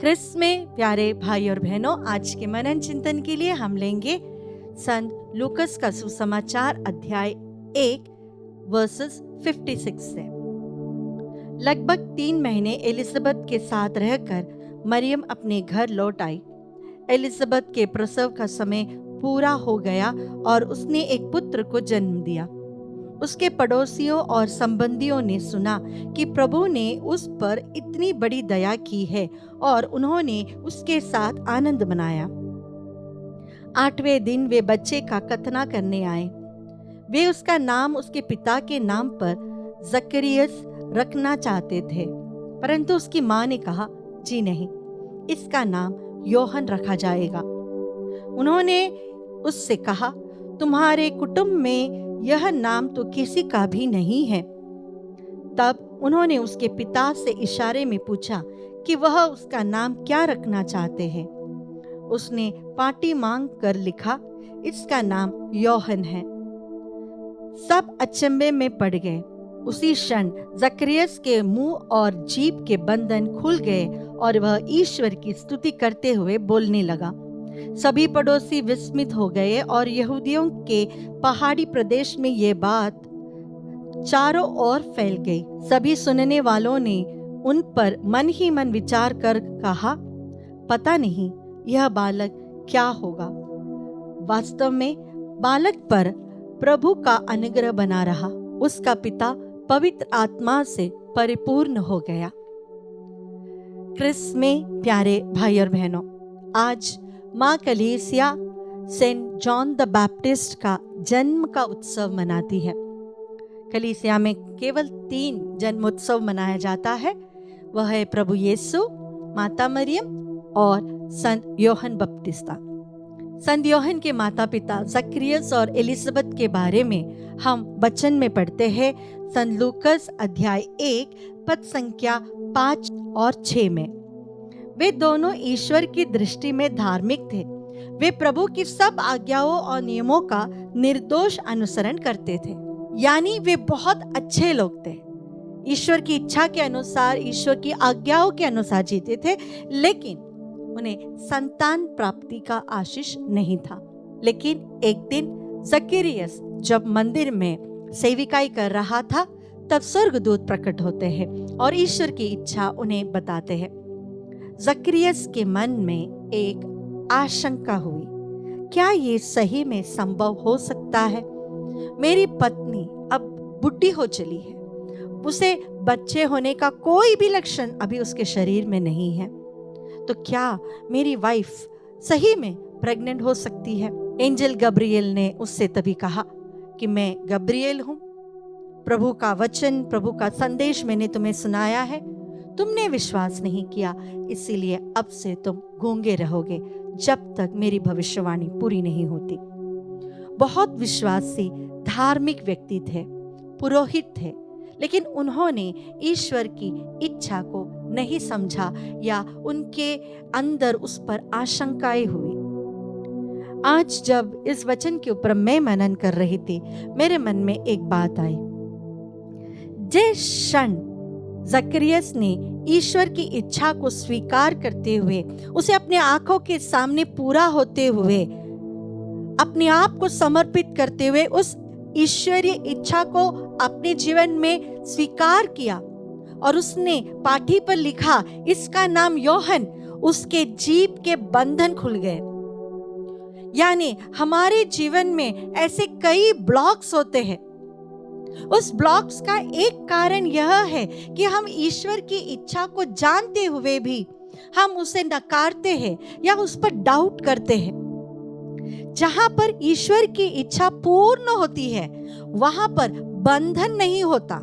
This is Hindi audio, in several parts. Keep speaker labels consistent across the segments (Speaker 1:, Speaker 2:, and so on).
Speaker 1: क्रिस्त में प्यारे भाई और बहनों, आज के मनन चिंतन के लिए हम लेंगे संत लूकस का सुसमाचार अध्याय 1 वर्सेस 56 से। लगभग 3 महीने एलिजाबेथ के साथ रहकर मरियम अपने घर लौट आई। एलिजाबेथ के प्रसव का समय पूरा हो गया और उसने एक पुत्र को जन्म दिया। उसके पड़ोसियों और संबंधियों ने सुना कि प्रभु ने उस पर इतनी बड़ी दया की है और उन्होंने उसके साथ आनंद मनाया। 8वें दिन वे बच्चे का खतना करने आए। वे उसका नाम उसके पिता के नाम पर जकरियस रखना चाहते थे, परंतु उसकी माँ ने कहा, जी नहीं, इसका नाम योहन रखा जाएगा। उन्होंने उससे कहा, तुम्हारे कुटुंब में यह नाम तो किसी का भी नहीं है। तब उन्होंने उसके पिता से इशारे में पूछा कि वह उसका नाम क्या रखना चाहते हैं। उसने पाटी मांग कर लिखा, इसका नाम योहन है। सब अचंभे में पड़ गए। उसी क्षण जकरियस के मुंह और जीभ के बंधन खुल गए और वह ईश्वर की स्तुति करते हुए बोलने लगा। सभी पड़ोसी विस्मित हो गए और यहूदियों के पहाड़ी प्रदेश में ये बात चारों ओर फैल गई। सभी सुनने वालों ने उन पर मन ही मन विचार कर कहा, पता नहीं यह बालक क्या होगा। वास्तव में बालक पर प्रभु का अनुग्रह बना रहा। उसका पिता पवित्र आत्मा से परिपूर्ण हो गया। क्रिस्त में प्यारे भाई और बहनों, आज माँ कलीसिया सेंट जॉन द बैप्टिस्ट का जन्म का उत्सव मनाती है। कलीसिया में केवल 3 जन्मोत्सव मनाया जाता है। वह है प्रभु यीशु, माता मरियम और संत योहन बपतिस्ता। संत योहन के माता पिता जकरियस और एलिजाबेथ के बारे में हम वचन में पढ़ते हैं संत लूकस अध्याय 1 पद संख्या 5 और 6 में। वे दोनों ईश्वर की दृष्टि में धार्मिक थे। वे प्रभु की सब आज्ञाओं और नियमों का निर्दोष अनुसरण करते थे, यानी वे बहुत अच्छे लोग थे। ईश्वर की इच्छा के अनुसार, ईश्वर की आज्ञाओं के अनुसार जीते थे, लेकिन उन्हें संतान प्राप्ति का आशीष नहीं था। लेकिन एक दिन जकरियस जब मंदिर में सेविकाई कर रहा था, तब स्वर्गदूत प्रकट होते हैं और ईश्वर की इच्छा उन्हें बताते हैं। जकरियस के मन में एक आशंका हुई, क्या ये सही में संभव हो सकता है? मेरी पत्नी अब बुढ़ी हो चली है, उसे बच्चे होने का कोई भी लक्षण अभी उसके शरीर में नहीं है, तो क्या मेरी वाइफ सही में प्रेग्नेंट हो सकती है? एंजल गब्रिएल ने उससे तभी कहा कि मैं गब्रिएल हूँ, प्रभु का वचन, प्रभु का संदेश मैंने तुम्हें सुनाया है, तुमने विश्वास नहीं किया, इसीलिए अब से तुम गूंगे रहोगे जब तक मेरी भविष्यवाणी पूरी नहीं होती। बहुत विश्वासी धार्मिक व्यक्ति थे, पुरोहित थे, लेकिन उन्होंने ईश्वर की इच्छा को नहीं समझा या उनके अंदर उस पर आशंकाएं हुई। आज जब इस वचन के ऊपर मैं मनन कर रही थी, मेरे मन में एक बात आई। जिस क्षण जकरियस ने ईश्वर की इच्छा को स्वीकार करते हुए, उसे अपने आंखों के सामने पूरा होते हुए, अपने आप को समर्पित करते हुए उस ईश्वरीय इच्छा को अपने जीवन में स्वीकार किया और उसने पाठी पर लिखा, इसका नाम योहन, उसके जीभ के बंधन खुल गए। यानी हमारे जीवन में ऐसे कई ब्लॉक्स होते हैं। उस ब्लॉक्स का एक कारण यह है कि हम ईश्वर की इच्छा को जानते हुए भी हम उसे नकारते हैं या उस पर डाउट करते हैं। जहां पर ईश्वर की इच्छा पूर्ण होती है, वहां पर बंधन नहीं होता,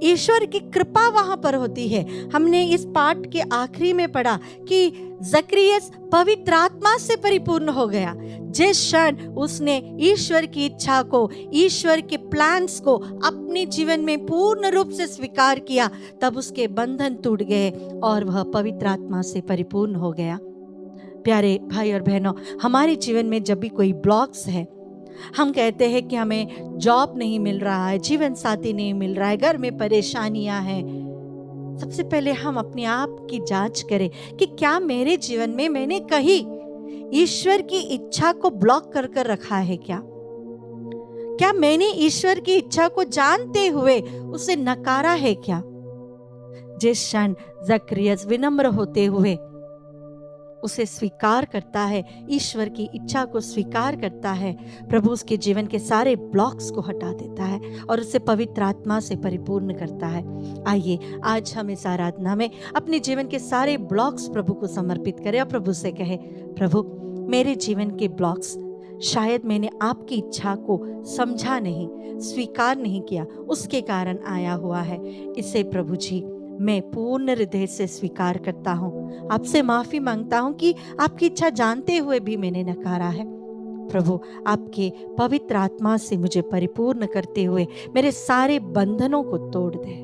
Speaker 1: ईश्वर की कृपा वहां पर होती है। हमने इस पाठ के आखिरी में पढ़ा कि जकरियस पवित्र आत्मा से परिपूर्ण हो गया। जिस क्षण उसने ईश्वर की इच्छा को, ईश्वर के प्लान्स को अपने जीवन में पूर्ण रूप से स्वीकार किया, तब उसके बंधन टूट गए और वह पवित्र आत्मा से परिपूर्ण हो गया। प्यारे भाई और बहनों, हमारे जीवन में जब भी कोई ब्लॉक्स है, हम कहते हैं कि हमें जॉब नहीं मिल रहा है, जीवन साथी नहीं मिल रहा है, घर में परेशानियां हैं, सबसे पहले हम अपने आप की जांच करें कि क्या मेरे जीवन में मैंने कहीं ईश्वर की इच्छा को ब्लॉक कर कर रखा है क्या मैंने ईश्वर की इच्छा को जानते हुए उसे नकारा है क्या? जिस क्षण जकरियस विनम्र होते हुए उसे स्वीकार करता है, ईश्वर की इच्छा को स्वीकार करता है, प्रभु उसके जीवन के सारे ब्लॉक्स को हटा देता है और उसे पवित्र आत्मा से परिपूर्ण करता है। आइए आज हम इस आराधना में अपने जीवन के सारे ब्लॉक्स प्रभु को समर्पित करें और प्रभु से कहे, प्रभु मेरे जीवन के ब्लॉक्स शायद मैंने आपकी इच्छा को समझा नहीं, स्वीकार नहीं किया, उसके कारण आया हुआ है। इसे प्रभु जी मैं पूर्ण हृदय से स्वीकार करता हूँ, आपसे माफी मांगता हूँ कि आपकी इच्छा जानते हुए भी मैंने नकारा है। प्रभु आपके पवित्र आत्मा से मुझे परिपूर्ण करते हुए मेरे सारे बंधनों को तोड़ दे।